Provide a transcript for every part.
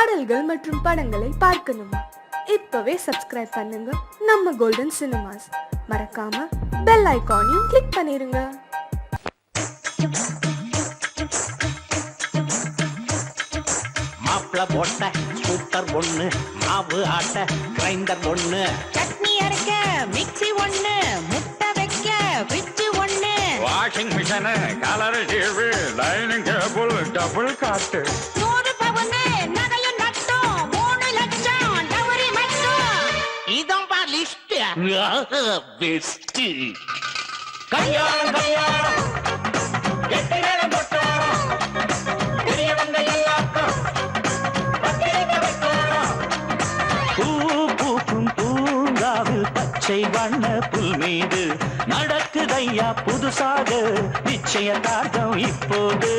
பாடல்கள் மற்றும் படங்களை பார்க்கணுமா? இப்பவே சப்ஸ்கிரைப் பண்ணுங்க நம்ம கோல்டன் சினிமாஸ். மறக்காம பெல் ஐகானையும் கிளிக் பண்ணிருங்க. மாப்பிள போட்ட ஸ்கூட்டர் ஒண்ணு, மாவு ஆட்ட கிரைண்டர் ஒண்ணு, சட்னி அரைக்க மிக்ஸி ஒண்ணு, முட்டை வைக்க ஃப்ரிட்ஜ் ஒண்ணு, washing machine, colour TV, dining table, double காட்டு, 100 பவுன் நகையும் நட்டும், 3 லட்சம் டவரி மட்டும். இதான் பா லிஸ்ட். பெஸ்ட். கல்யாணம் கல்யாணம் எட்டு நேரம் போட்டோம், பெரியவங்க எல்லாருக்கும் பத்திரிக்கை வைக்கணும். பூ பூக்கும் பூங்காவில் பச்சை வண்ண புல் மீது நடக்குதையா புதுசாக நிச்சயதார்த்தம் இப்போது.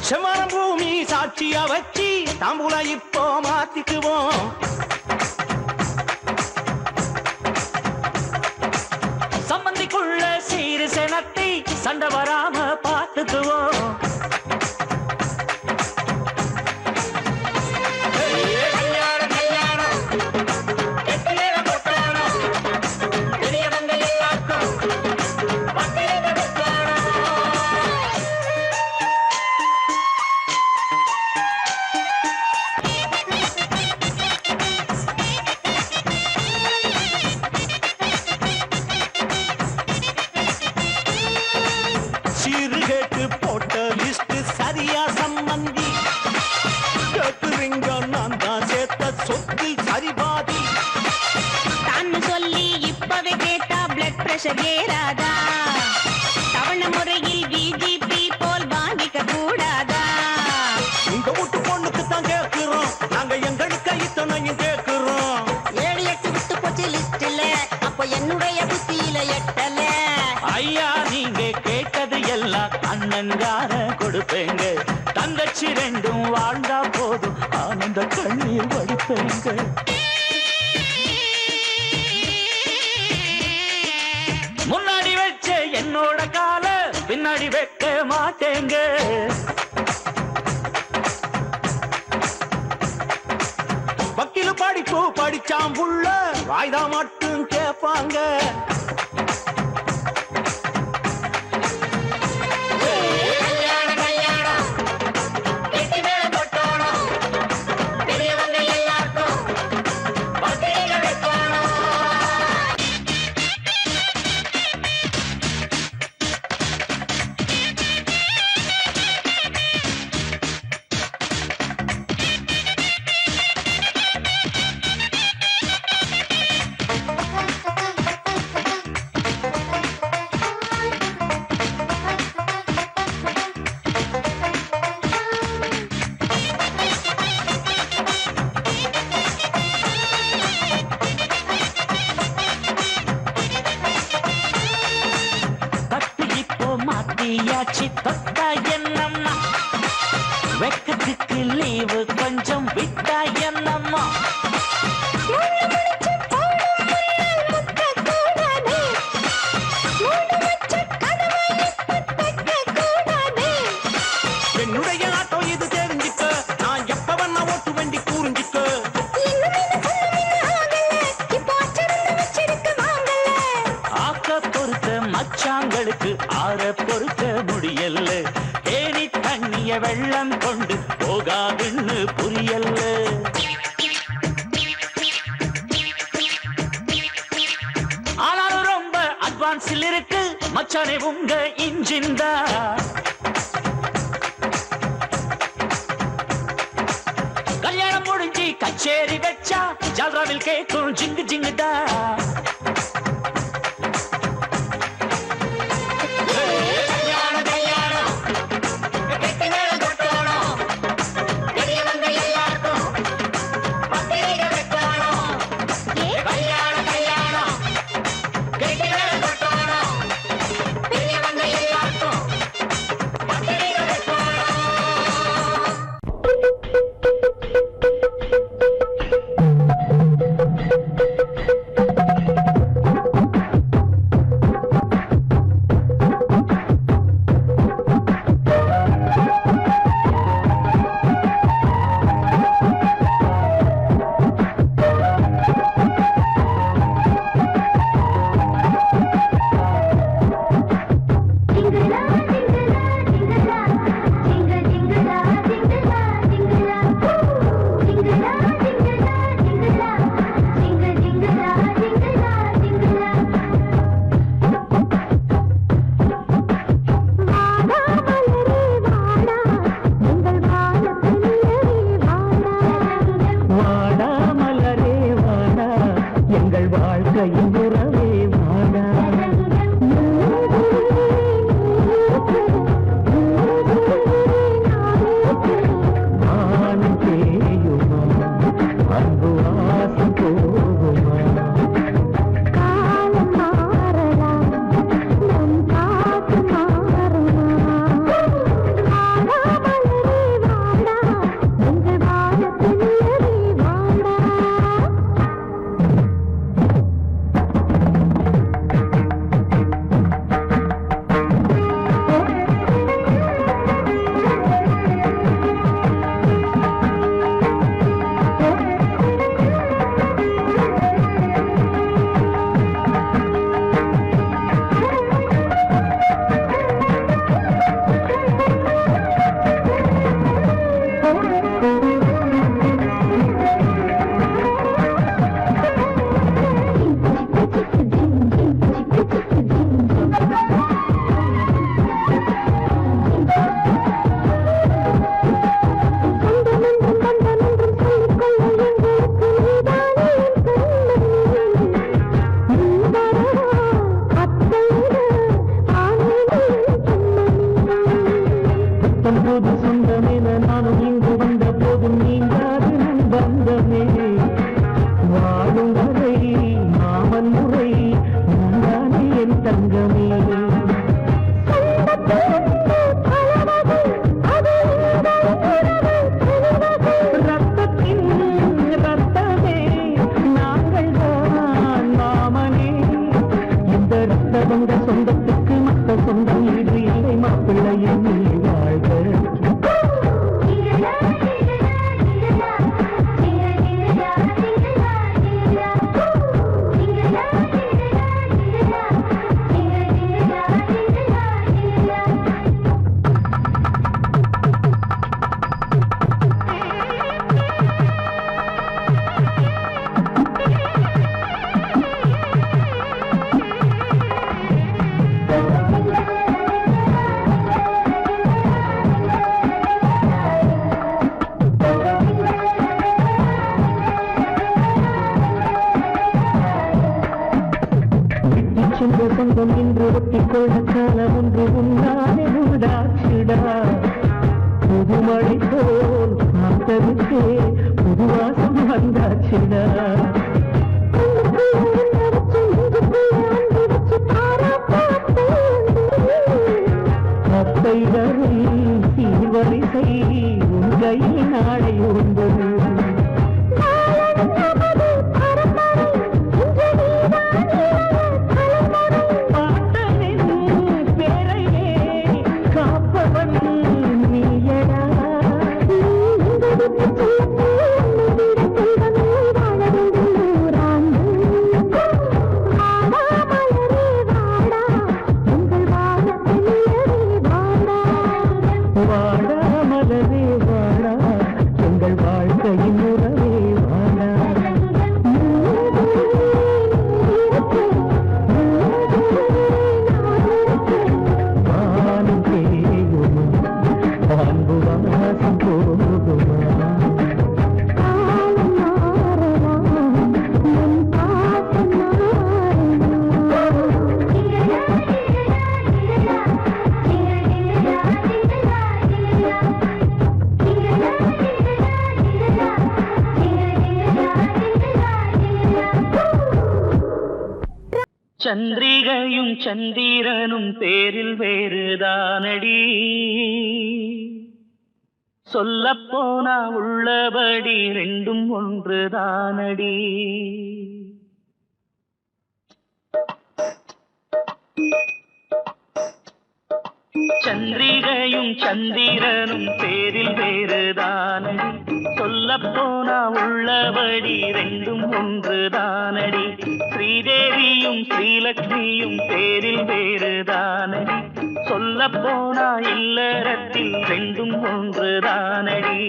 செம்மரம் பூமி சாட்சியா வச்சு தாம்பூலா இப்போ மாத்திக்குவோம். சம்பந்திக்குள்ள சீரு செனத்தை சண்டை வராம பார்த்துக்குவோம். சீர்கேட்டு போட்ட லிஸ்ட் சரியா சம்பந்தி, கேக்குறீங்க நான் தான் சேர்த்த சொத்தில் சரிபாதி. தான்னு சொல்லி இப்பவே கேட்டா பிளட் பிரஷர் ஏறாதா? தவண முறையில் பிஜிபி போல் வாங்கிக்க கூடாதா? உங்க வீட்டு பொண்ணுக்கு தான் கேட்கிறோம், நாங்க எங்களுக்கு இத்தனையும் கேட்கிறோம். 7-8 விட்டு போச்சு லிஸ்ட்ல, அப்ப என்னுடைய புத்தியில எட்டல. ஐயா நீங்க கேட்டது எல்லாம் அண்ணன்கார கொடுப்பேங்க, தங்கச்சி ரெண்டும் வாழ்ந்தா போதும் ஆனந்த கண்ணீர் வடிப்பேங்க. முன்னாடி வச்ச என்னோட கால பின்னாடி வைக்க மாட்டேங்க. வக்கீல் படிப்பு படிச்சாம் புள்ள வாய்தா மட்டும் கேட்பாங்க. மாத்தியாச்சு தொட்டா என்னம்மா, வெக்கத்துக்கு லீவு கொஞ்சம் விட்டா என்னம்மா. என்னுடைய ஆட்டோ இது தெரிஞ்சுக்க, நான் எப்ப வேணா ஓட்டு வண்டி கூறிஞ்சுக்க. ஆக்க பொறுத்த மச்சாங்களுக்கு ஆற பொறுத்த முடியல்ல, ஏனி தண்ணிய வெள்ளம் கொண்டு போகாதுன்னு புரியல்ல. ஆனாலும் ரொம்ப அட்வான்ஸில் இருக்கு மச்சானே உங்க இன்ஜின் தான். கல்யாணம் முடிஞ்சு கச்சேரி வச்சா ஜல்ராவில் கேட்கும் ஜிங்கு ஜிங்குதா. புத்தம் போது சொந்தமென நானும் இங்கு வந்த போதும் நீங்காது நண்பந்தமே வாழும் வரை மாமன் முறை நீங்கானே என் தங்கமே ரத்தத்தின் ரத்தமே நாங்கள் தான் மாமனே இந்த ரத்த வந்த சொந்தத்துக்கு மற்ற சொந்தம் ஈடு இல்லை மாப்பிள்ளையை நீ வாழ்க சொந்தம் இன்று ஒட்டிக்கொள்ள காலம் ஒன்று உன்னாலே உண்டாச்சுடா புதுமழை போல் பார்த்ததுக்கே புதுவாசம் வந்தாச்சுடா அத்தை வரும் சீர்வரிசை உன் கையில் நாளை உண்டது சந்திரிகையும் சந்திரனும் பேரில் வேறுதானடி சொல்லப்போனா உள்ளபடி ரெண்டும் ஒன்றுதானடி சந்திரிகையும் சந்திரனும் பேரில் வேறுதானடி சொல்லப்போனா உள்ளபடி ரெண்டும் ஒன்றுதானடி ஸ்ரீதேவியும் ஸ்ரீலக்ஷ்மியும் பேரில் வேறுதானடி சொல்லப்போனா இல்லறத்தில் ரெண்டும் ஒன்றுதானடி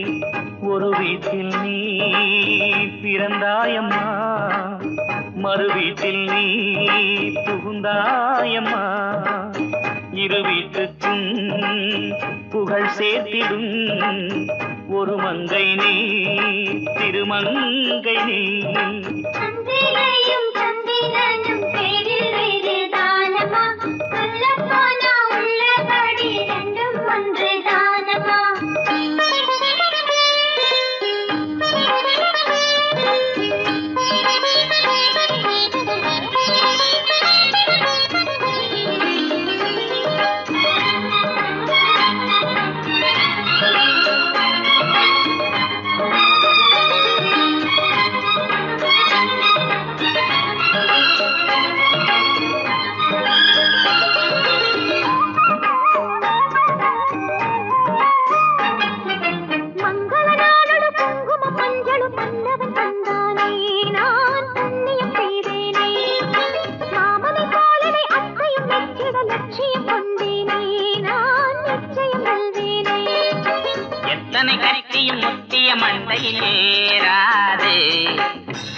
ஒரு வீட்டில் நீ பிறந்தாயம்மா மறு வீட்டில் நீ புகுந்தாயம்மா இரு வீட்டுக்கும் புகழ் சேர்த்திடும் ஒரு மங்கை நீ திருமங்கை நீ சந்திரனும் சந்திரனும் பேரில் வேறுதானமா சொல்லப்போனா உள்ளபடி ரெண்டும் ஒன்றுதானமா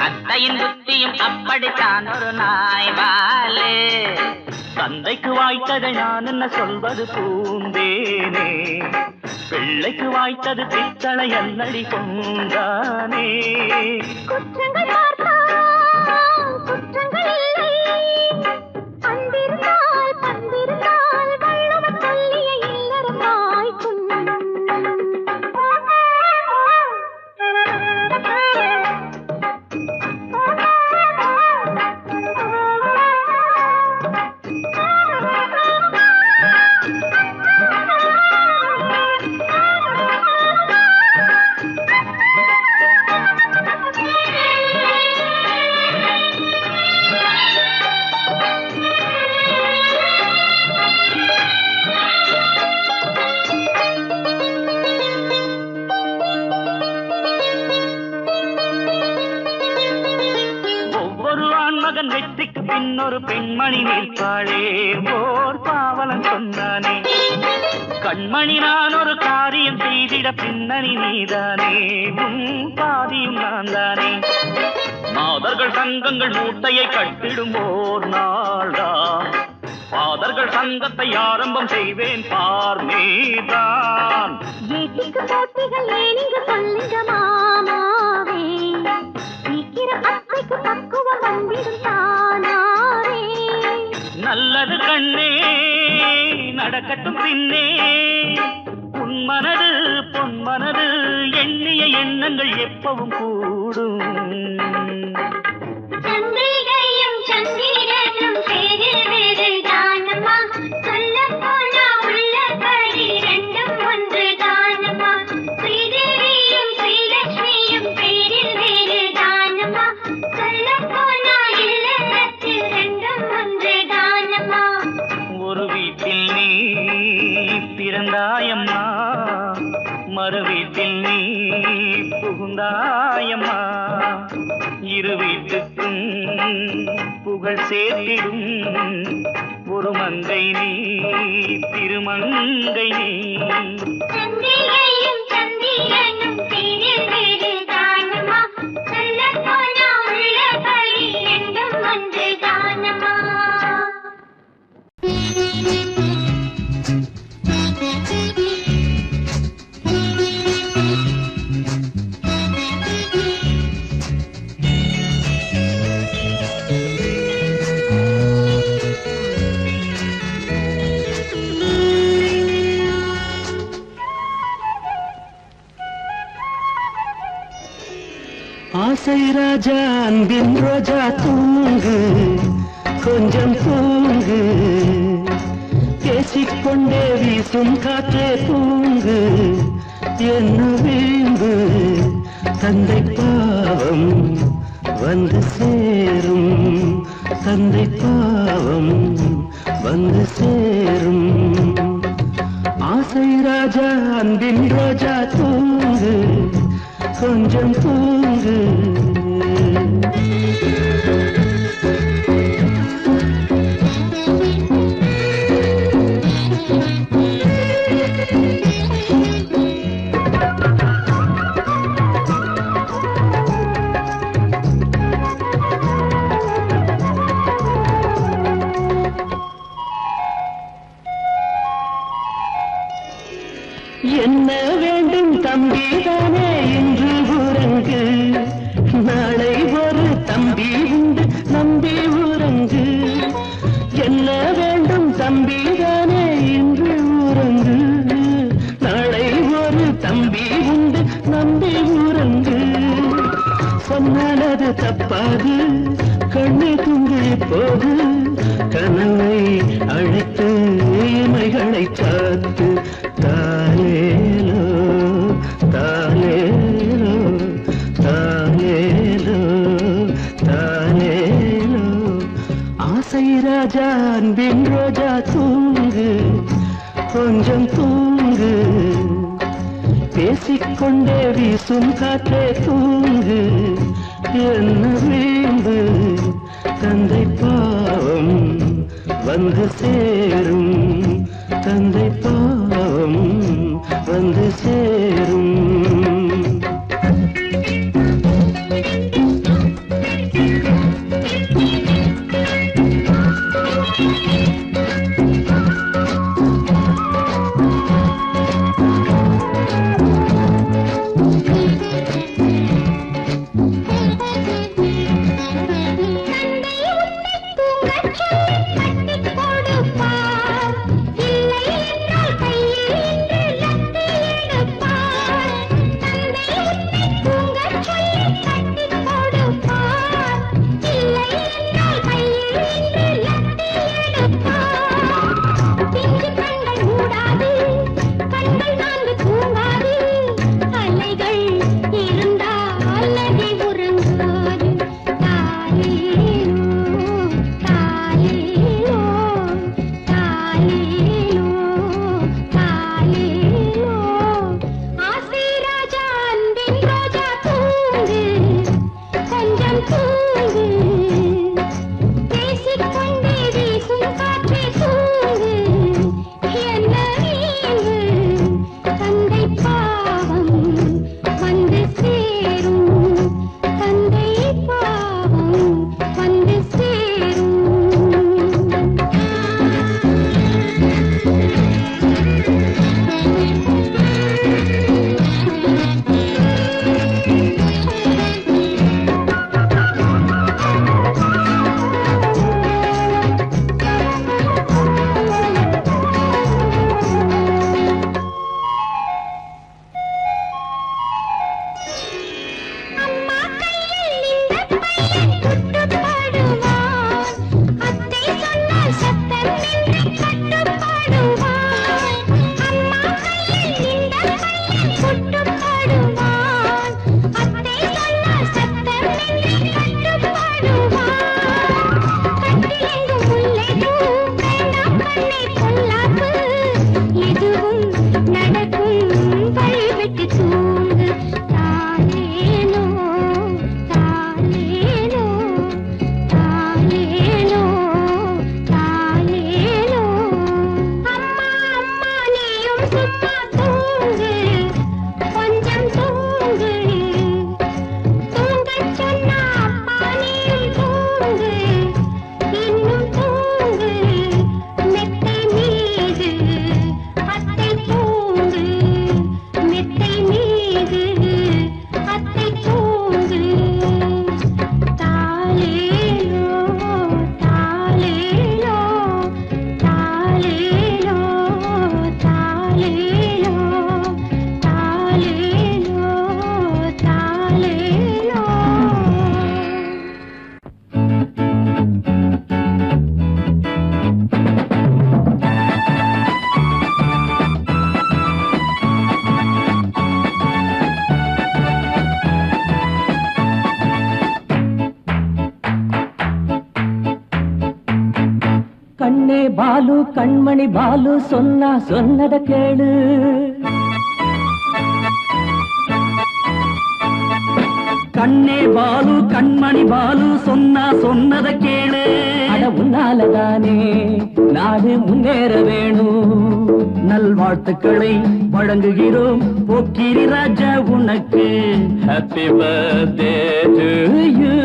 அத்தையின் புத்தியும் அப்படித்தான் ஒரு நாய் வாலு தந்தைக்கு வாய்த்ததை நான் என்ன சொல்வது பூந்தேனே பிள்ளைக்கு வாய்த்தது பித்தளை அல்லடி கொண்டானே குற்றங்கள் பார்த்தால் குற்றங்கள் இல்லை பந்திருந்தால் வள்ளுவர் சொல்லிய இல்லறம் வாய்க்கும் வெற்றிக்கு பின்னொரு பெண்மணி நிற்பாளே ஓர் பாவலன் சொன்னானே. கண்மணி நான் ஒரு காரியம் செய்திட பின்னணி நீதானே, உன் பாதியும் நான் தானே. மாதர்கள் சங்கங்கள் மூட்டையை கட்டிடும் ஓர் நாள்தான், பாதர்கள் சங்கத்தை ஆரம்பம் செய்வேன் பார் நீதான். ஏட்டிக்கு போட்டிகள் ஏனிங்க சொல்லுங்க மாமாவே, சீக்கிர அத்தைக்கு பக்குவம் வந்திடும் தானாவே. நல்லது கண்ணே நடக்கட்டும் பின்னே, உன் மனது பொன் மனது எண்ணிய எண்ணங்கள் எப்பவும் கூடும். சந்திரிகையும் சந்திரனும் சேரில் வேறு தானம்மா, சொல்லப் போனா உள்ளபடி ரெண்டும் ஒன்று தானம்மா. ஸ்ரீதேவியும் ஸ்ரீலட்சுமியும் பேரில் வேறு தானம்மா, சொல்லப் போனா இல்லறத்தில் ரெண்டும் ஒன்று தானம்மா. ஒரு வீட்டில் நீ பிறந்தாயம்மா, மறு வீட்டில் நீ புகுந்தாயம்மா. இரு வீட்டுக்கும் புகழ் சேர்த்திடும் ஒரு மங்கை நீ, திருமங்கை நீ. சந்திரிகையும் சந்திரனும் பேரில் வேறு தானம்மா, சொல்லப் போனா உள்ளபடி ரெண்டும் ஒன்று தானம்மா. ஆசை ராஜா அன்பின் ரோஜா தூங்கு, கொஞ்சம் தூங்கு, பேசிக்கொண்டே வீசும் காற்றே தூங்கு. என்ன வீம்பு தந்தை பாவம் வந்து சேரும், தந்தை பாவம் வந்து சேரும். ஆசை ராஜா அன்பின் ரோஜா தூங்கு, கொஞ்சம் தூங்கு. என்ன வேண்டும் தம்பிதானே இன்று உறங்கு, நாளை ஒரு தம்பி உண்டு நம்பி உறங்கு. என்ன வேண்டும் தம்பிதானே இன்று உறங்கு, நாளை ஒரு தம்பி உண்டு நம்பி உறங்கு. சொன்னது தப்பாது கண்ணை துங்கி போது, கனவை அழைத்து இமைகளை காத்து. தாலேலோ தாலேலோ தாலேலோ தாலேலோ. ஆசை ராஜா அன்பின் ரோஜா தூங்கு, கொஞ்சம் தூங்கு, பேசிக்கொண்டே வீசும் காற்றே தூங்கு. என்ன வீம்பு தந்தை பாவம் வந்து சேரும், தந்தை பாவம் வந்து சேரும். தந்தை உன்னை தூங்கச் சொல்லி கட்டிக் கொடுப்பார், இல்லை என்றால் கை பாலு கண்மணி பாலு சொன்னா சொன்னத கேளு. கண்ணே பாலு கண்மணி பாலு சொன்னா சொன்னத கேளு. அட உன்னாலதானே நாடு முன்னேற வேணும். நல்வாழ்த்துக்களை வழங்குகிறோம் போக்கிரி ராஜா உனக்கு. Happy birthday to you.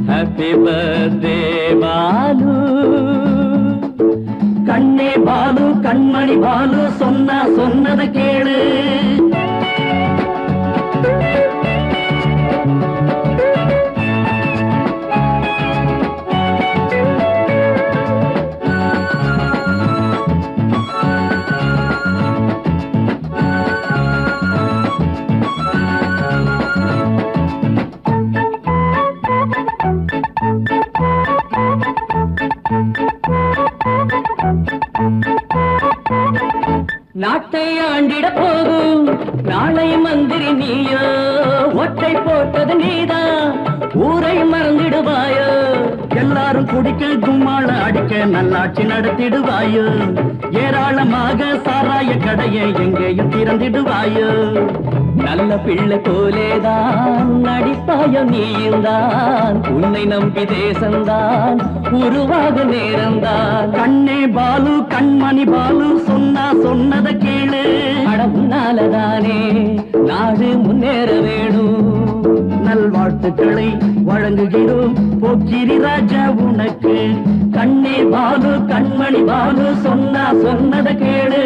Happy birthday Balu. கண்ணே பாலு கண்மணி பாலு சொன்னா சொன்னத கேளு. நாட்டை ஆண்டிட போகும் நாளை மந்திரி நீயோ. ஒட்டை போட்டது நீதான் ஊரை மறந்திடுவாயோ. எல்லாரும் குடிக்க கும்மாள அடிக்க நல்லாட்சி நடத்திடுவாயோ. ஏராளமாக சாராய கடையை எங்கேயும் திறந்திடுவாயோ. நல்ல பிள்ளை போலேதான் நடிப்பாயோ நீயும் தான். உன்னை நம்பி தேசந்தான் உருவாக நேரந்தான். கண்ணே பாலு கண்மணி பாலு சொன்னா சொன்னத கேளு. அட உன்னாலதானே நாடு முன்னேற வேணும். நல்வாழ்த்துக்களை வழங்குகிறோம் போக்கிரி ராஜா உனக்கு. கண்ணே பாலு கண்மணி பாலு சொன்னா சொன்னத கேளு.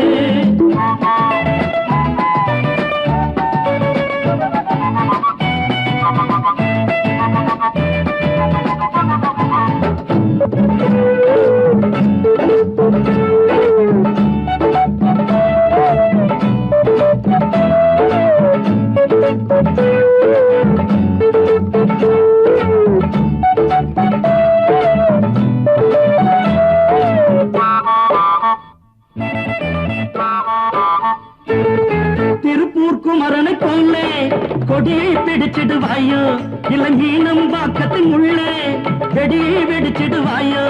திருப்பூர் குமரனை போலே கொடியை பிடிச்சிடுவாயோ. இல்ல மீனம் பாக்கத்தின் உள்ளே வெடியை வெடிச்சிடுவாயோ.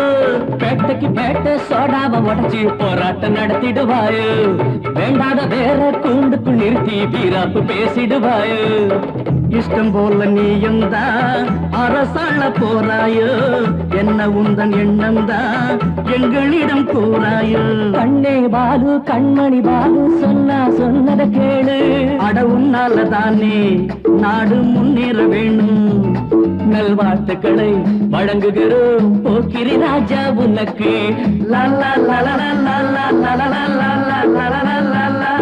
பேட்டைக்கு பேட்டை சோடாவை உடச்சி போராட்டம் நடத்திடுவாயோ. வேண்டாத வேற கூண்டுக்குள் நிறுத்தி வீராப்பு பேசிடுவாயோ. இஷ்டம் போல நீயும் தான் அரசாள போறாயோ. என்ன உந்தன் எண்ணம் தான் எங்களிடம் கூறாயோ. கண்ணே பாலு கண்மணி பாலு சொன்னா சொன்னத கேளு. அட உன்னாலதானே நாடு முன்னேற வேணும். நல்வாழ்த்துக்களை வழங்குகிறோம் போக்கிரி ராஜா உனக்கு. லல்லா லலா லல்லா லலா லல்லா லல்லா லல்லா லல்லா லல்லா லல்லா.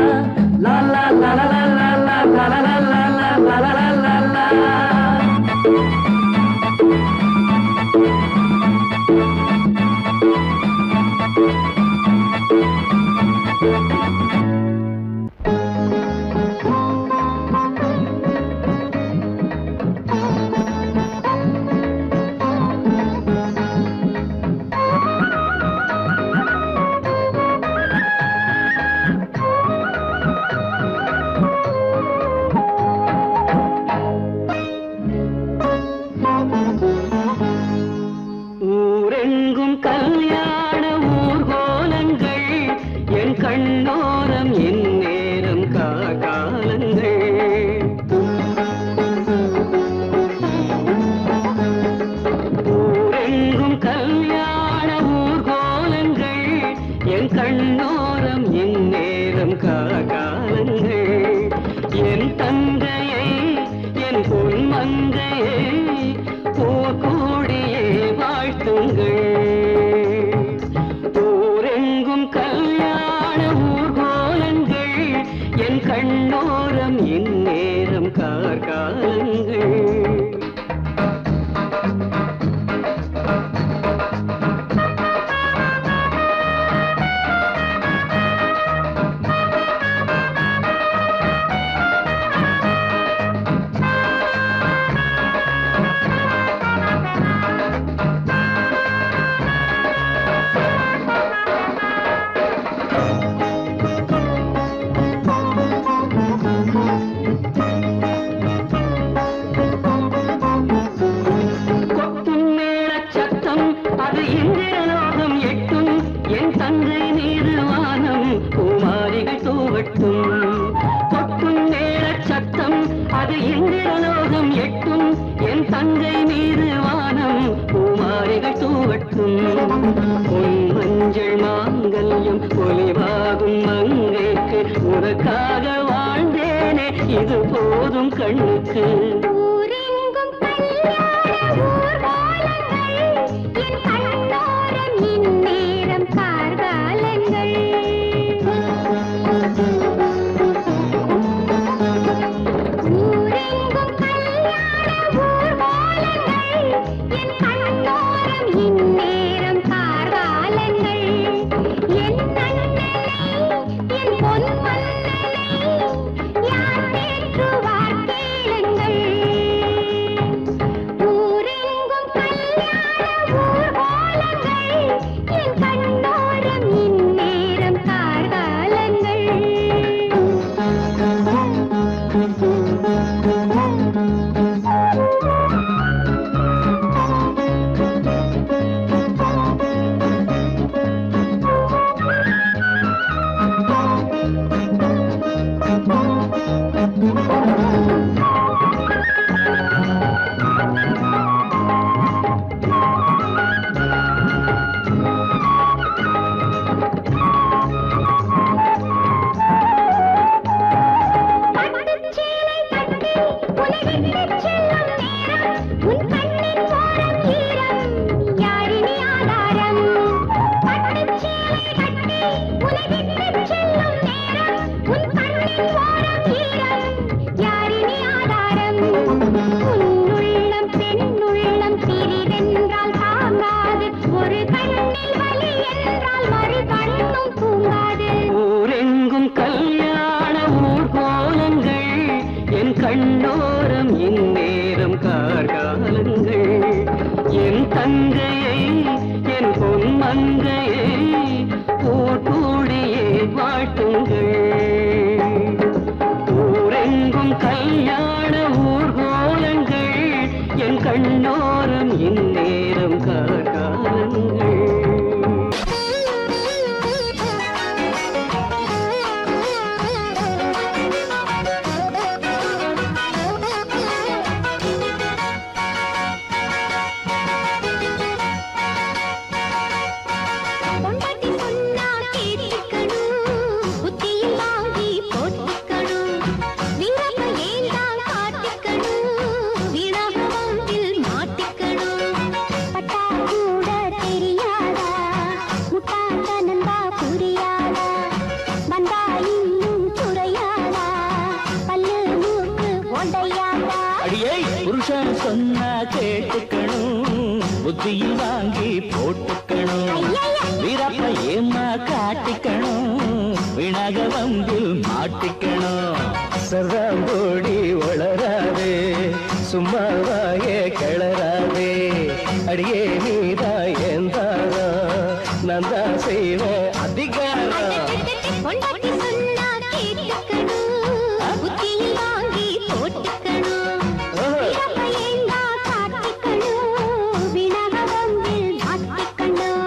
ஊரெங்கும் கல்யாண ஊர்கோலங்கள் என் கண்ணோரம் என் நேரம் காலங்கள். ஊரெங்கும் கல்யாண ஊர்கோலங்கள் என் கண்ணோரம் என் நேரம் காலங்கள். என் தந்தையை என் பொன்மந்தையை போகூடியே வாழ்த்துங்கள். ஊரெங்கும் கல்யாண ஊர்கோலங்கள் என் கண்ணோரம் என் நேரம் காலங்கள். இது போதும் கண்ணுக்கு. ஊரெங்கும் கல்யாண ஊர்வலங்கள், என் கண்ணோரம் இந்நேரம் கார்காலங்கள். ஊரெங்கும் கல்யாண ஊர்வலங்கள், என் கண்ணோரம் இந்நேரம் கார்காலங்கள். என் அண்ணனை, என் பொன் மன்னனை யார் தேற்றுவார் கேளுங்கள். ஊரெங்கும் கல்யாண ஊர்வலங்கள், என் கண்ணோரம் இந்நேரம் கார்காலங்கள். பட்டுச்சேலை கட்டி உலகிற்குச் செல்லும் நேரம், உன் கண்ணின் ஓரம் ஈரம், யாரினி ஆதாரம்? பட்டுச்சேலை கட்டி உலகிற்குச் செல்லும் நேரம், உன் கண்ணின் ஓரம் ஈரம், யாரினி ஆதாரம்? உன்னுள்ளம் பெண்ணுள்ளம் சிறிதென்றால் தாங்காது, ஒரு கண்ணில் வலி என்றால் மறு கண்ணும் தூங்காது. ஊரெங்கும் கல்யாண ஊர்கோலங்கள், என் கண்ணோரம் இந்நேரம் கார்காலங்கள். என் தங்கையை, என் பொன்மங்கையை போட்டூடியே வாழ்த்துங்கள். ஊரெங்கும் கல்யாண ஊர்கோலங்கள், என் கண்ணோரம் இந்நேரம் கார்காலங்கள். பொண்டாட்டி சொன்னா கேட்டுக்கணும், புத்தியில் வாங்கி போட்டுக்கணும். வீரப்ப ஏந்தான் காட்டிக்கணும், வீணாகவத்தில் மாட்டிக்கணும். பட்டா கூட தெரியாதா, முட்டாள்தனந்தா புரியாதா, வந்தா இன்னும் குறையாதா, பல்லு மூக்கு ஒண்டையாதா. அடியே புருஷன் சொன்னா கேட்டுக்கணும், புத்தியில் வாங்கி போட்டுக்கணும். வீரப்ப ஏமா காட்டிக்கணும், வினக வம்பில் மாட்டிக்கணும். சர்வாம்போடி வளராதே, சும்மாவாயே கிளறாதே. அடியே நீதா ஏந்தாரா, நான் தான் செய்வேன் அதிகாரம். பொண்டாட்டி சொன்னா கேட்டுக்கணும், புத்தியில் வாங்கி போட்டுக்கணும். வீரப்ப ஏந்தா காட்டிக்கணும், வினக வம்பில் மாட்டிக்கணும்.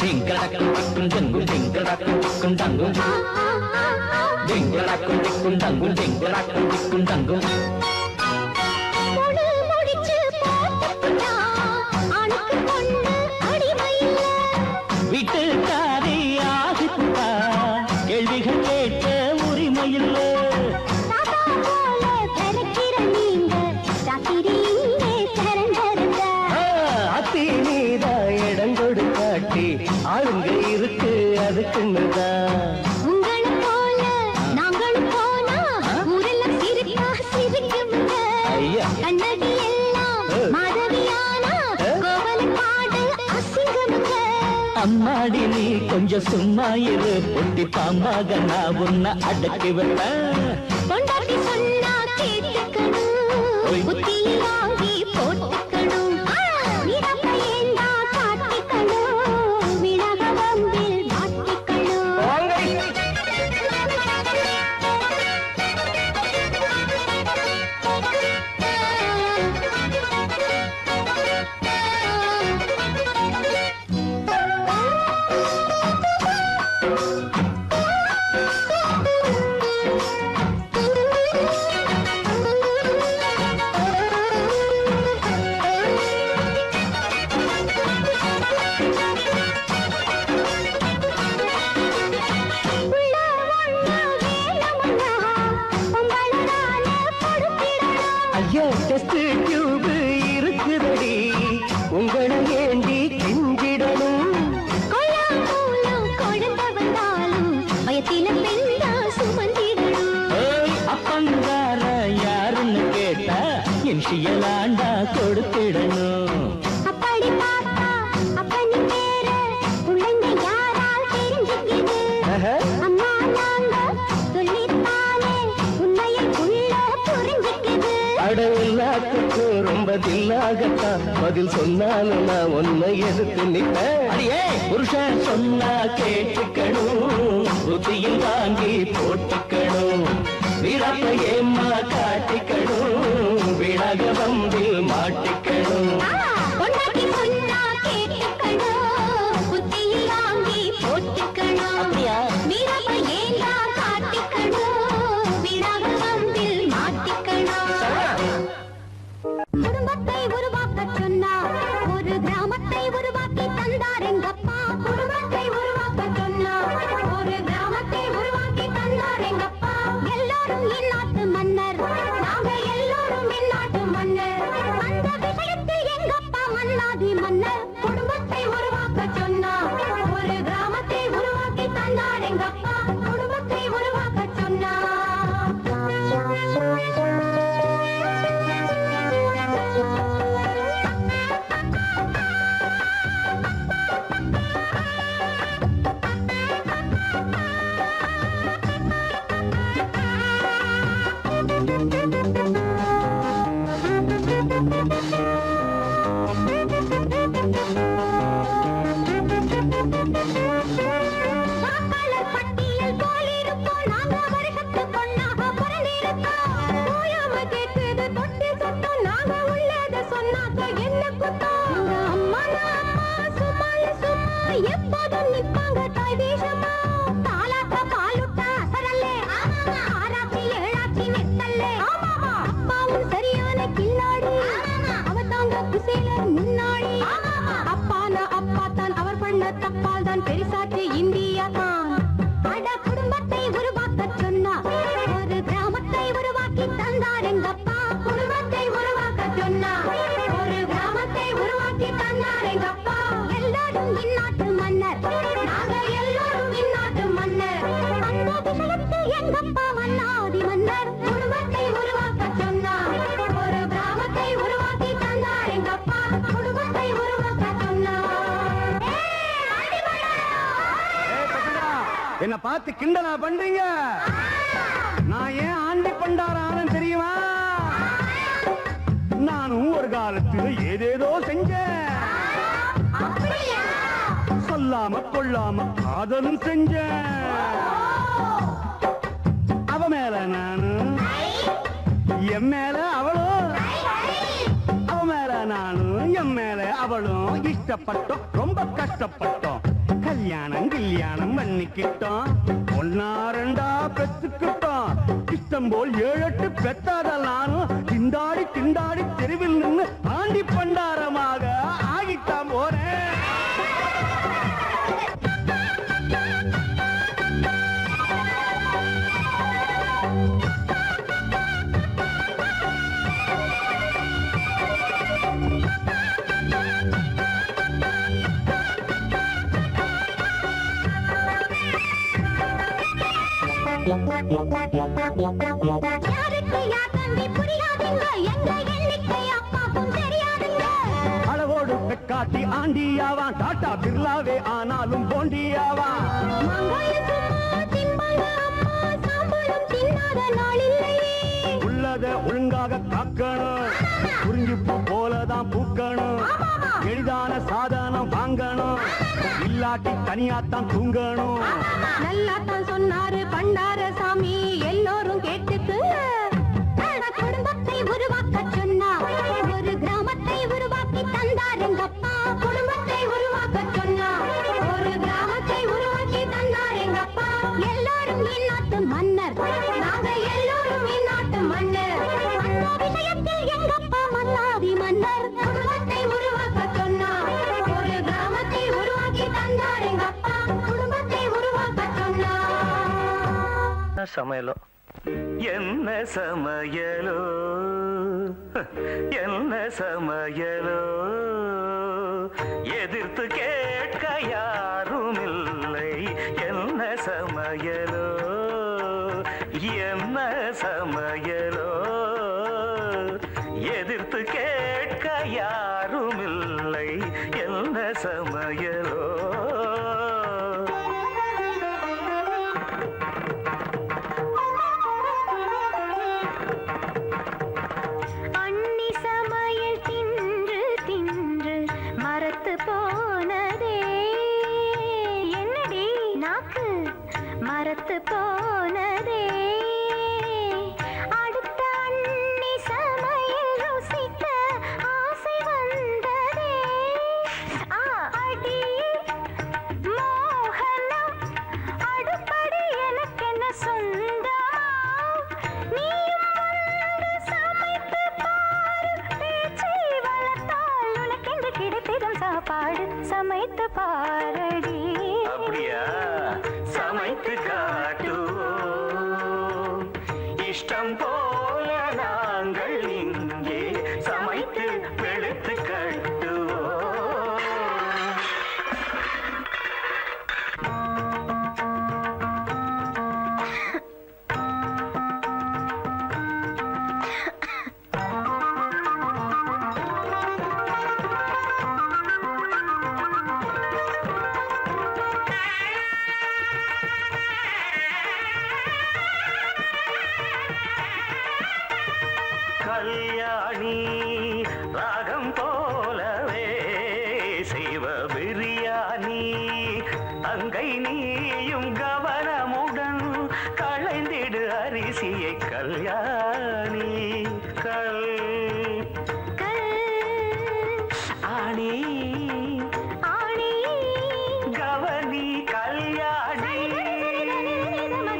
டிங்கடக்கும் டிக்கும் டங்கும், டிங்கடக்கும் டிக்கும் டங்கும், டிங்கடக்கும் டிக்கும் டங்கும், டிங்கடக்கும் டிக்கும் டங்கும். முழு முடிச்சு போட்டுக்கிட்டா, ஆணுக்கு பொண்ணு அடிமை இல்ல. வீட்டுக்காரி ஆகிட்டா, கேள்விகள் கேட்க உரிமையில்லை. ராதா போல பிறக்கிற நீங்க, ராத்திரி இங்கே சரண்டருங்க. அத்தி நீதா இடங்கொடு காட்டி, ஆளுங்க இருக்கு அதுக்குன்னுதான். உங்களை போல நாங்களும் போனா, ஊரெல்லாம் சிரிப்பா சிரிக்குங்க. ஐயா. கண்ணடி எல்லாம் மாதவியானா, கோவலன் பாடு அசிங்கமுங்க. அம்மாடி நீ கொஞ்சம் சும்மா இரு, பொட்டி பாம்பாக நான் உன்னை அடக்கி வைப்பேன். பொண்டாட்டி சொன்னா கேட்டுக்கணும், புத்தியில் வாங்கி போட்டுக்கணும். வீரப்ப ஏந்தா காட்டிக்கணும், வினக வம்பில் மாட்டிக்கணும். டெஸ்ட் டியூப் இருக்குதடி உங்களை ஏண்டி கெஞ்சிடணும் கொள்ளாமூலம் குழந்தை வந்தாலும் வயத்தில பெண்ணா சுமந்திடணும் அப்பங்கார யாருன்னு கேட்டா இன்ஷியலாண்டா கொடுத்திடணும் அப்படி பார்த்தா அப்பனி பேர பிள்ளைங்க யாரால் தெரிஞ்சுக்கிது அம்மா நாங்க சொல்லித்தானே உண்மையை உள்ள புரிஞ்சுக்கிது அட எல்லாத்துக்கும் ரொம்ப தில்லாகத்தான் பதில் சொன்னாலும் நான் உன்னை எதிர்த்து நிற்பேன் புருஷன் சொன்னா கேட்டுக்கணும் புத்தியில் வாங்கி போட்டுக்கணும் வீரப்ப ஏம்மா காட்டிக்கணும் விழக வம்பில் மாட்டிக்கணும் பொண்டாட்டி சொன்னா கேட்டுக்கணும் புத்தியில் வாங்கி போட்டுக்கணும் வீரப்ப ஏண்டா காட்டிக்கணும் விழாக வம்பில் மாட்டிக்கணும் குடும்பத்தை உருவாக்க சொன்னா ஒரு கிராமத்தை உருவாக்கி தந்தார் எங்கப்பா குடும்பத்தை உருவாக்க சொன்னா ஒரு கிராமத்தை உருவாக்கி தந்தார் எங்கப்பா எல்லாரும் இந்நாட்டு மன்னர் நாங்க எல்லாரும் இந்நாட்டு மன்னர் அந்த விஷயத்தில் எங்கப்பா மன்னாதி மன்னர் குடும்பத்தை உருவாக்க சொன்னா ஒரு கிராமத்தை உருவாக்கி தந்தார் எங்கப்பா குடும்பத்தை உருவாக்க சொன்னா வாக்காளர் பட்டியல் போலிருப்போம் நாங்க வருஷத்து பொண்ணாக பிறந்திருக்கோம் ஓயாம கேட்குது தொட்டு சுத்தம் நாங்க உள்ளத சொன்னாக்க என்ன குத்தம் அம்மா அம்மா சும்மால சும்மா எப்போதும் நிப்பாங்க தாய் தேசமா தாலாக்க பாலுட்ட அசரல்லே ஆராச்சி ஏழாச்சி நித்தல்லே அப்பாவும் சரியான கில்லாடி அவ தாங்க குசேலர் முன்னாடி அப்பான அப்பா தான் அவர் பண்ண தப்பால் தான் பெரிசாச்சு இந்தியா தான் அட குடும்பத்தை உருவாக்க சொன்னா ஒரு கிராமத்தை உருவாக்கி தந்தார் எங்கப்பா குடும்பத்தை உருவாக்க சொன்னா ஒரு கிராமத்தை உருவாக்கி தந்தார் எங்கப்பா எல்லாரும் இந்நாட்டு மன்னர் நாங்க எல்லாரும் இந்நாட்டு மன்னர் அந்த விஷயத்தில் எங்கப்பா மன்னாதி மன்னர் குடும்பத்தை உருவாக்க சொன்னா ஒரு கிராமத்தை உருவாக்கி தந்தார் எங்கப்பா குடும்பத்தை உருவாக்க சொன்னா என்ன பார்த்து கிண்டலா பண்றீங்க நான் ஏன் ஆண்டி பண்டாரான்னு தெரியுமா நானும் ஒரு காலத்துல ஏதேதோ செஞ்சேன் சொல்லாம கொள்ளாம காதலும் செஞ்சேன் அவ மேல நானு என் மேல அவளும் அவ மேல நானும் என் மேல அவளும் இஷ்டப்பட்டோம் ரொம்ப கஷ்டப்பட்டோம் கல்யாணம் பண்ணிக்கிட்டோம் ஒன்னா ரெண்டா பெத்துக்கிட்டோம் இஷ்டம் போல் 7-8 பெத்தாதல்லானும் திண்டாடி திண்டாடி தெருவில் நின்று ஆண்டி பண்டாரமாக ஆகிட்டான் போறேன் யாருக்கு யார் தம்பி புரியாதுங்க எங்க எண்ணிக்கை அப்பாக்கும் தெரியாதுங்க அளவோடு பெக்காட்டி ஆண்டியாவான் டாட்டா பிர்லாவே ஆனாலும் போண்டியாவான் மங்காயம் சும்மா திம்பாங்க அம்மா சாம்பாரம் தின்னாத நாள் இல்லையே உள்ளத ஒழுங்காக காக்கணும் புரிஞ்சுப்பு போலதான் பூக்கணும் எளிதான சாதனம் வாங்கணும் இல்லாட்டி தனியாத்தான் தூங்கணும் நல்லாத்தான் சொன்னாரு பண்டார சாமி எல்லோரும் கேட்டுக்குங்க குடும்பத்தை உருவாக்க சொன்னா ஒரு கிராமத்தை உருவாக்கி தந்தார் எங்கப்பா குடும்பத்தை உருவாக்க சொன்னா ஒரு கிராமத்தை உருவாக்கி தந்தார் எங்கப்பா எல்லாரும் இந்நாட்டு மன்னர் நாங்க எல்லாரும் இந்நாட்டு மன்னர் அந்த விஷயத்தில் எங்கப்பா மன்னாதி மன்னர் குடும்பத்தை உருவாக்க சொன்னா ஒரு கிராமத்தை உருவாக்கி தந்தார் எங்கப்பா குடும்பத்தை உருவாக்க சொன்னா சமையலோ என்ன சமையலோ என்ன சமையலோ எதிர்த்து கேட்க யாரும் இல்லை என்ன சமையலோ என்ன சமையலோ எதிர்த்து கேட்க யாரும் இல்லை என்ன சமையலோ அண்ணி சமையல் தின்று தின்று மரத்து போனதே என்னடி நாக்கு மரத்து போனதே அடுத்த அண்ணி சமையல் ருசிக்க ஆசை வந்ததே அடி மோகனம் அடுப்படி எனக்கென்ன சொந்தம் நீயும் வந்து சமைத்து பாரு பேச்சை வளர்த்தால் உனக்கென்று கிடைத்திடும் சாப்பாடு சமைத்து பாரடி அப்படியா சமைத்து காட்டுவோம் இஷ்டம் போல நாங்கள் இங்கே சமைத்து வெளுத்து கட்டுவோம் கல்யாணி ராகம் போலவே செய்வ பிரியாணி அங்கை நீயும் கவனமுடன் களைந்திடு அரிசியை கல்யாணி ஆணி ஆணி கவனி கல்யாணி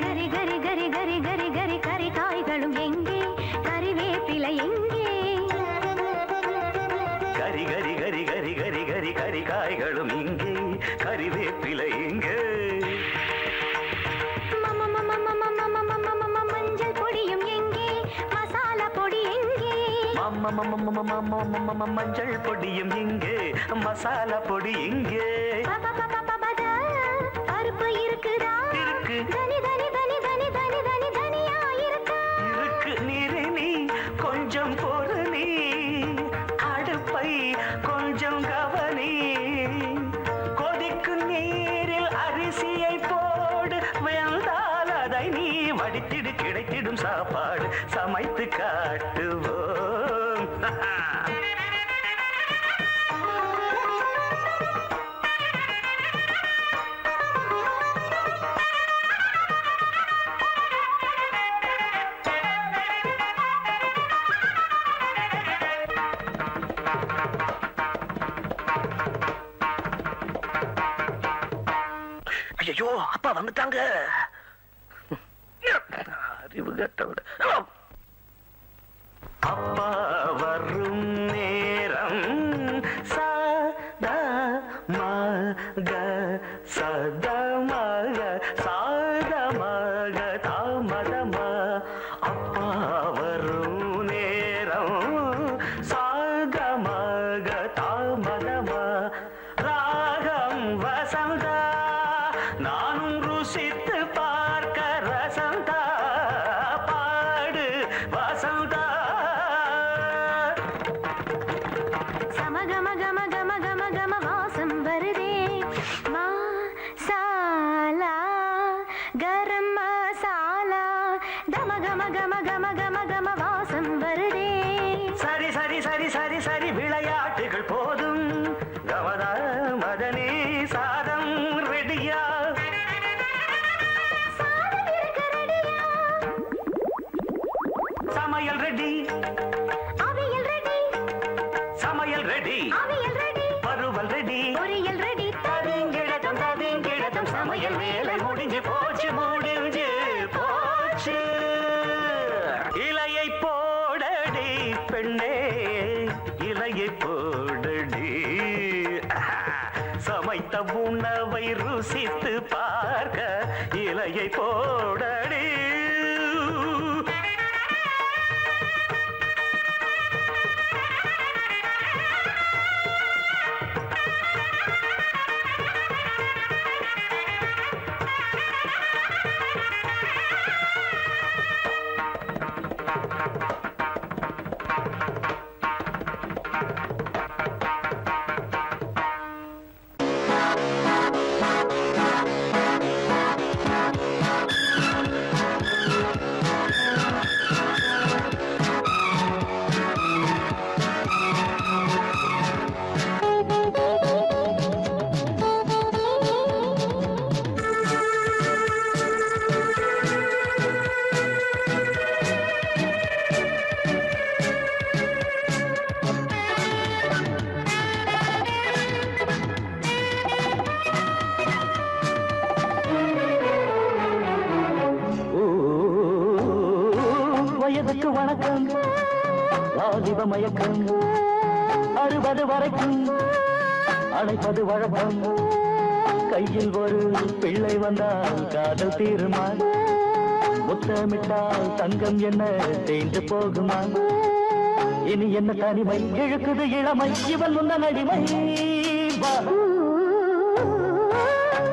கரி கரி கரி கரி கரி கரி கரி காய்களும் எங்கே கறிவேப்பிலை எங்கே கரி கரி கரி கரி கரி கரி கரி காய்களும் இங்கே கறிவேப்பிலை இங்கே மஞ்சள் பொடியும் எங்கே மசாலா பொடி எங்கே மஞ்சள் பொடியும் இங்கே மசாலா பொடி இங்கே பருப்பு இருக்குதா இருக்கு தனி தனி தனி தனி தனி தனி தனியா இருக்கா இருக்கு நீரு நீ கொஞ்சம் பொறு நீ அடுப்பை கொஞ்சம் கவனி கொதிக்கும் நீரில் அரிசியை போடு வெந்தால் அதை நீ வடித்திடு கிடைத்திடும் சாப்பாடு சமைத்து காட்டுவோம் ஐயோ அப்பா வந்துட்டாங்க அறிவு கட்டவிட அப்பா வரும் நேரம் சத மக சத மக சாத மக தாமதம அப்பா வரும் நேரம் சாத மக தாமதம ராகம் வசந்தா நானும் ருசித்து பார்க்க ரசந்தா பாடு வசந்தா சமகம கம கம கம கம வாசம் வருதே மசாலா கரம் மசாலா கம கம கம கம கம கம வாசம் வருதே சரி சரி சரி சரி சரி விளையாட்டுகள் போதும் கமதா மதனே சாதம் ரெடியா சாதம் இருக்க ரெடியா சமையல் ரெடி அவியல் ரெடி சமையல் ரெடி அவியல் ரெடி பருவல் ரெடி பொரியல் ரெடி ததிங்கிடத்தம் சமையல் வேலை முடிஞ்சு போச்சு முடிஞ்சு போச்சு இலையை போடடி பெண்ணே இலையை போடடி சமைத்த உணவை ருசித்து பார்க்க இலையை போடடி வயதுக்கு வணக்கம் வாலிப மயக்கம் 60 வரைக்கும் அழைப்பது வழக்கம் கையில் ஒரு பிள்ளை வந்தால் காதல் தீருமா முத்தமிட்டால் தங்கம் என்ன தேய்ந்து போகுமா இனி என்ன தனிமை இழுக்குது இளமை இவன் முன்ன அடிமை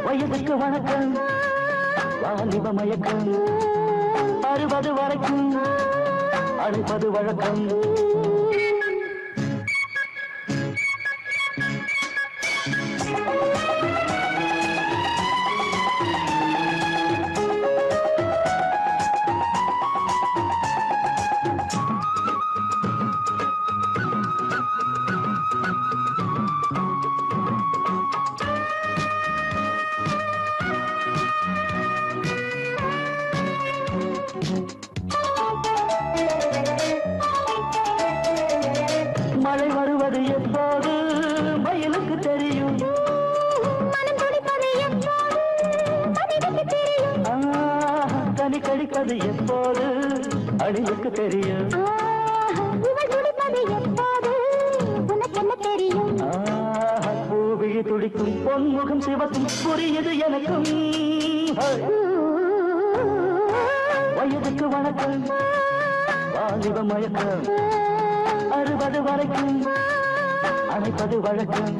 வயதுக்கு வணக்கம் வாலிப மயக்கம் 60 வரைக்கும் அழைப்பது வழக்கம் மழை வருவது எப்போது மயிலுக்கு தெரியும் கனி கடிப்பது எப்போது அணிலுக்கு தெரியும் பூவிழி துடிக்கும் பொன்முகம் சிவக்கும் புரியுது எனக்கும் வயதுக்கு வணக்கம் வாலிப மயக்கம் 60 வரைக்கும் அழைப்பது வழக்கம்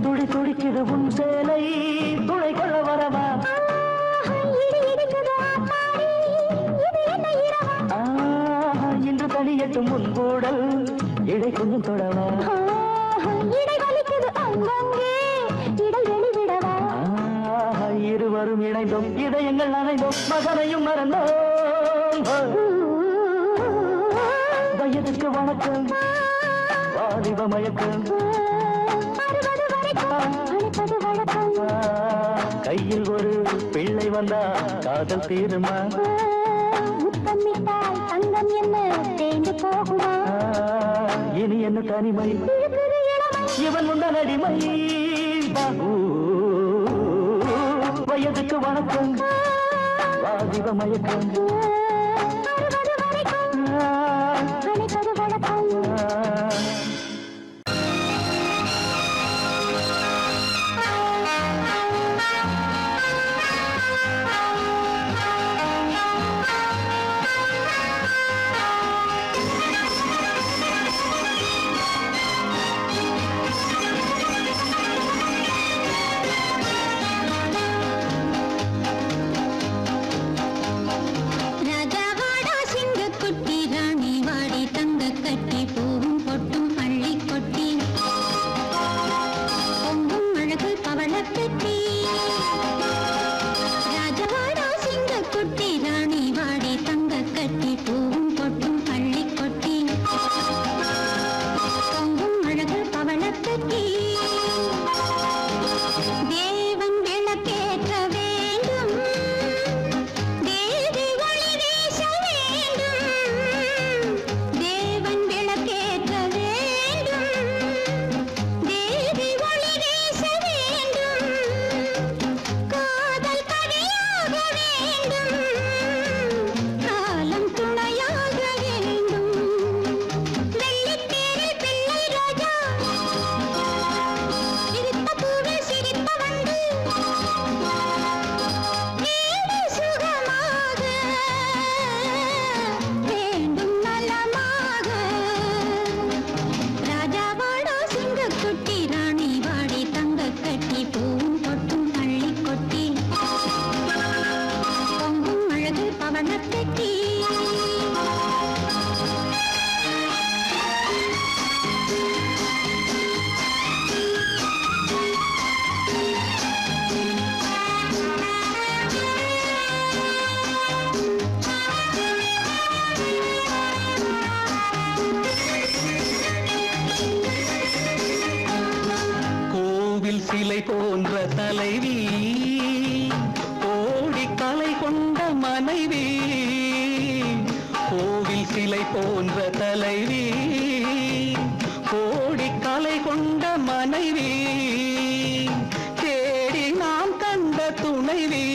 துடிக்குது உன் சேலை துணை கொள்ள வரவா இன்று தனியட்டும் உன் கூடல் இடை கொஞ்சம் தொடவா இருவரும் இணைந்தோம் இதயங்கள் நனைந்தோம் மகனையும் மறந்தோம் வயதுக்கு வணக்கம் வாலிப மயக்கம் கையில் ஒரு பிள்ளை வந்தா காதல் தீருமா முத்தமிட்டால் தங்கம் என்ன தேய்ந்து போகுமா இனி என்ன தனிமை இவன் முந்தன் அடிமை வயதுக்கு வணக்கம் வாலிப மயக்கம் அழைப்பது வழக்கம் ராஜாவாடா சிங்கக்குட்டி ராணி வாடி தங்க கட்டி பூவும் பொட்டும் தலைவி கோடி கலை கொண்ட மனைவி கோவில் சிலை போன்ற தலைவி கோடி கலை கொண்ட மனைவி தேடி நாம் கண்ட துணைவி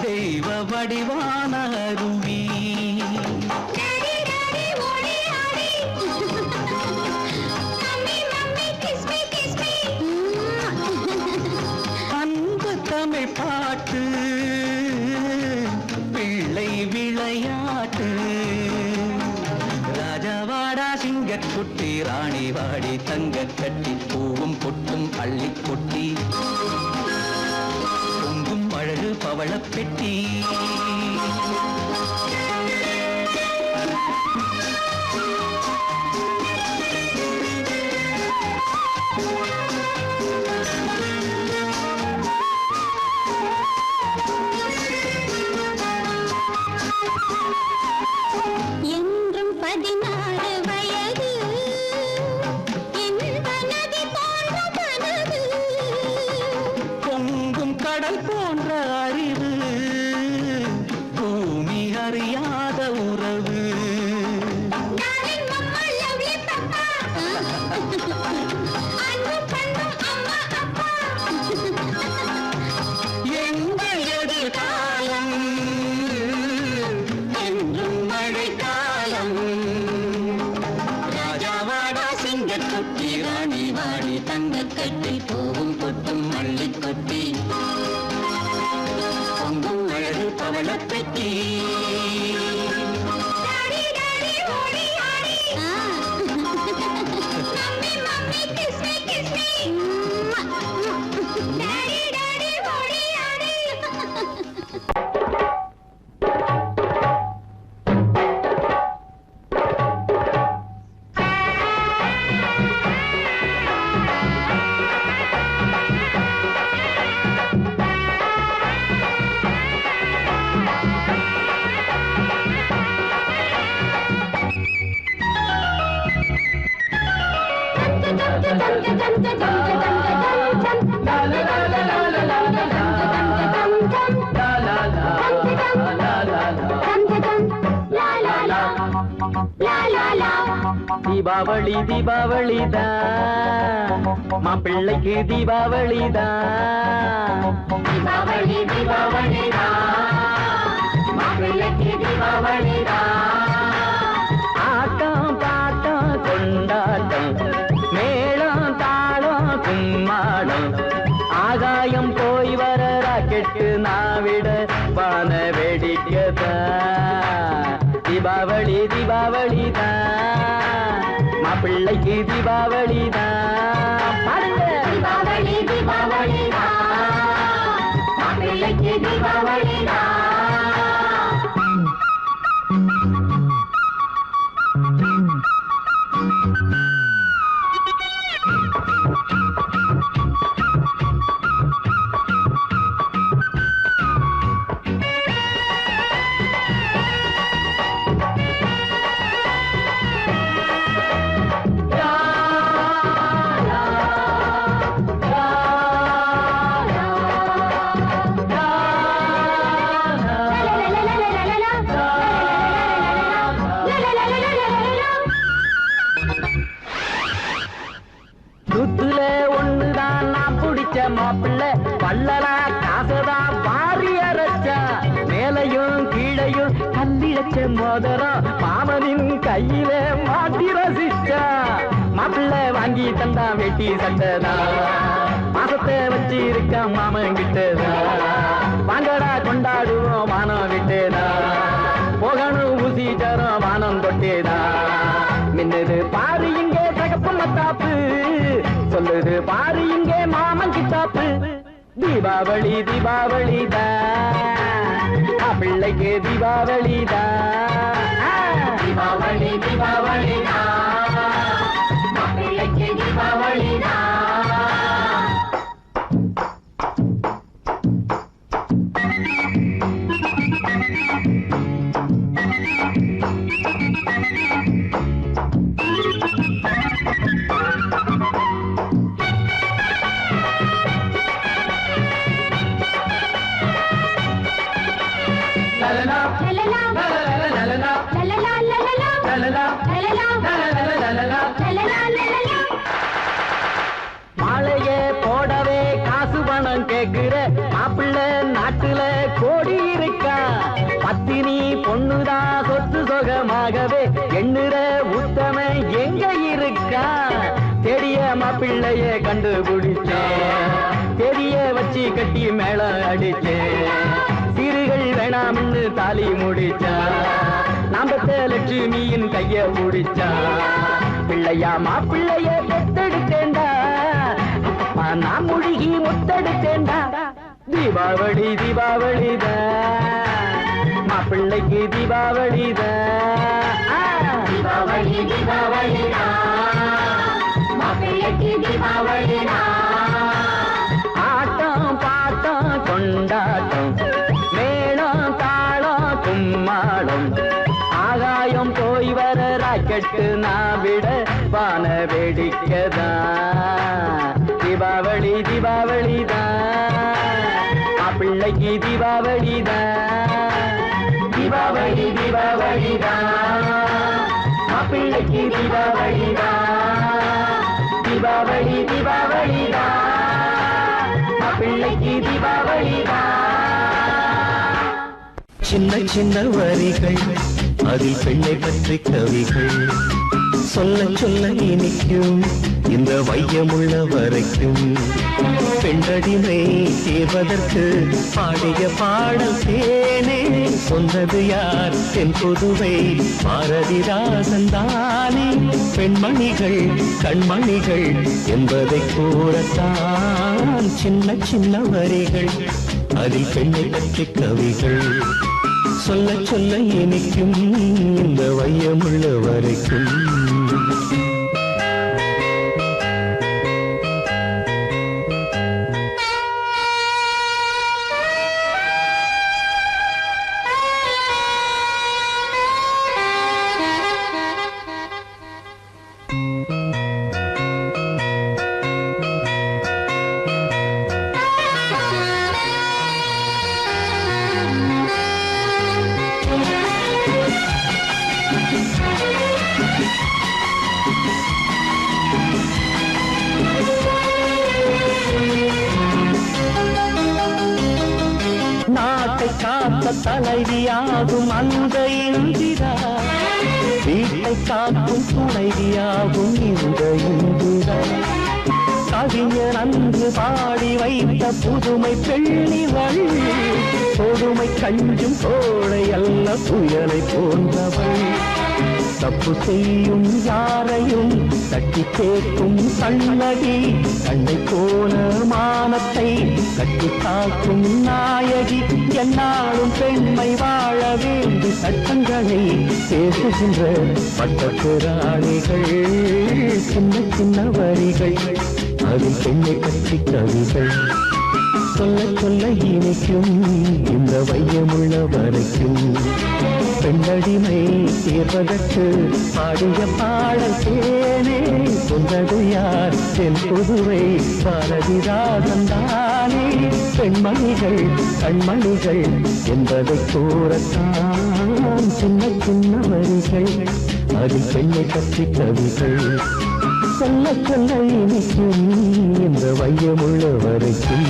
தெய்வ வடிவான அருவி டாடி டாடி ஓடி ஆடி மம்மி மம்மி கிஸ் மீ அன்பு தமிழ் பாட்டு பிள்ளை விளையாட்டு ராஜாவாடா சிங்கக்குட்டி ராணி வாடி தங்க கட்டி பூவும் பொட்டும் அள்ளி கொட்டி பொங்கும் அழகு பவளப் பெட்டி என்றும் 16 வயது இன்ப நதி போன்ற மனது பொங்கும் கடல் போன்ற அறிவு பூமி அறியாத உறவு டார்லிங் மம்மா லவ்லி பப்பா அன்பு பண்ணும் அம்மா அப்பா எங்கள் எதிர்காலம் என்றும் மழைக்காலம் ராஜாவாடா சிங்கக்குட்டி ராணி வாடி தங்க கட்டி பூவும் பொட்டும் அள்ளி கொட்டி பொங்கும் அழகு பவளப் பெட்டி டாடி டாடி ஓடி ஆடி mummy mummy kiss me daddy daddy ஓடி ஆடி தீபாவளி தீபாவளிதான் மாப்பிள்ளைக்கு தீபாவளிதான் தீபாவளி மாப்பிள்ளைக்கு ஆட்டம் பாட்டம் கொண்டாட்டம் மேளம் தாளம் கும்மாளம் ஆகாயம் போய் வர ராக்கெட்டு நாவிட வான வேடிக்கைதான் தீபாவளி மாப்பிள்ளைக்கு தீபாவளிதான் பாருங்க தீபாவளி மாப்பிள்ளைக்கு நூத்துல ஒண்ணுதான் நான் பிடிச்ச மாப்பிள்ளை பல்லலா காசதான் வாரி அரைச்சா மேலையும் கீழையும் கல்லிழச்ச மோதிரம் மாமனின் கையில மாட்டி ரசிச்சா மாப்பிள்ளை வாங்கி தந்தா வெட்டி சட்டதா மாசத்தை வச்சு இருக்க மாமன் கிட்டதா வாங்கடா கொண்டாடுவோம் வானம் விட்டேதா போகணும் ஊசி தரும் வானம் தொட்டேதா மின்னது பாரு இங்கே தகப்பு மத்தாப்பு சொல்லுது பாரு இங்கே மாமன் கிட்டாப்பு தீபாவளி பிள்ளைக்கு தீபாவளிதா தீபாவளி பிள்ளைக்கு தீபாவளிதா மாலையே போடவே காசு பணம் கேக்குற மாப்பிள்ளை நாட்டுல கோடி இருக்கா பத்தினி பொண்ணுதான் சொத்து சொகமாகவே எண்ணுற உத்தம எங்க இருக்கா தெரிய மாப்பிள்ளைய கண்டுபிடிச்சேன் தெரிய வச்சு கட்டி மேல அடிச்சேன் சிறுகள் வேணாம்னு தாலி முடிச்சா நாம்பத்த லட்சுமியின் கைய முடிச்சா பிள்ளையா மாப்பிள்ளைய பெத்தெடுத்தேண்டா அப்பா நான் முழுகி முத்தெடுத்தேண்டா தீபாவளி தீபாவளிதான் மாப்பிள்ளைக்கு தீபாவளிதான் தீபாவளி தீபாவளிதான் மாப்பிள்ளைக்கு தீபாவளிதான் ஆட்டம் பாட்டம் கொண்டாட்டம் மேளம் தாளம் கும்மாளம் ஆகாயம் போய் வர ராக்கெட்டு நான் விட வான வேடிக்கைதான் தீபாவளி தீபாவளிதான் மாப்பிள்ளைக்கு தீபாவளிதான் தீபாவளி தீபாவளிதான் மாப்பிள்ளைக்கு தீபாவளிதான் தீபாவளி தீபாவளிதான் மாப்பிள்ளைக்கு தீபாவளிதான் சின்ன சின்ன வரிகள் அதில் பெண்ணை பற்றி கவிகள் சொல்ல சொல்ல இனிக்கும் இந்த வையமுள்ள வரைக்கும் பெண்டடிமை தீர்வதற்கு பாடிய பாடல் தேனே சொன்னது யார் தென் புதுவை பாரதிதாசன் தானே பெண்மணிகள் கண்மணிகள் என்பதை கூறத்தான் சின்ன சின்ன வரிகள் அதில் பெண்ணை பற்றி கவிகள் சொல்ல சொல்ல இனிக்கும் இந்த வையமுள்ள வரைக்கும் தலைவியாகும் அந்த இந்திரா வீட்டை காக்கும் துணைவியாகும் இந்த இந்திரா கவிஞர் அன்று பாடி வைத்த புதுமை பெண்ணிவள் கொடுமை கஞ்சும் கோழை அல்ல புயலை போன்றவள் தப்பு செய்யும் யாரையும் தட்டி கேட்கும் கண்ணகி கண்ணை போல மானத்தை கட்டி காக்கும் நாயகி என்னாலும் பெண்மை வாழ வேண்டி சட்டங்களை பேசுகின்ற பட்டப்புராணிகள் சின்ன சின்ன வரிகள் அதில் பெண்ணை பற்றி கவிகள் சொல்ல சொல்ல இனிக்கும் இந்த வையமுள்ள வரைக்கும் பெண்டடிமை தீர்வதற்கு பாடிய பாடல் தேனே சொன்னது யார் தென் புதுவை பாரதிதாசன் தானே பெண்மணிகள் கண்மணிகள் என்பதை கூறத்தான் சின்ன சின்ன வரிகள் அதில் பெண்ணை பற்றி கவிகள் சொல்ல சொல்ல இனிக்கும் இந்த வையமுள்ள வரைக்கும்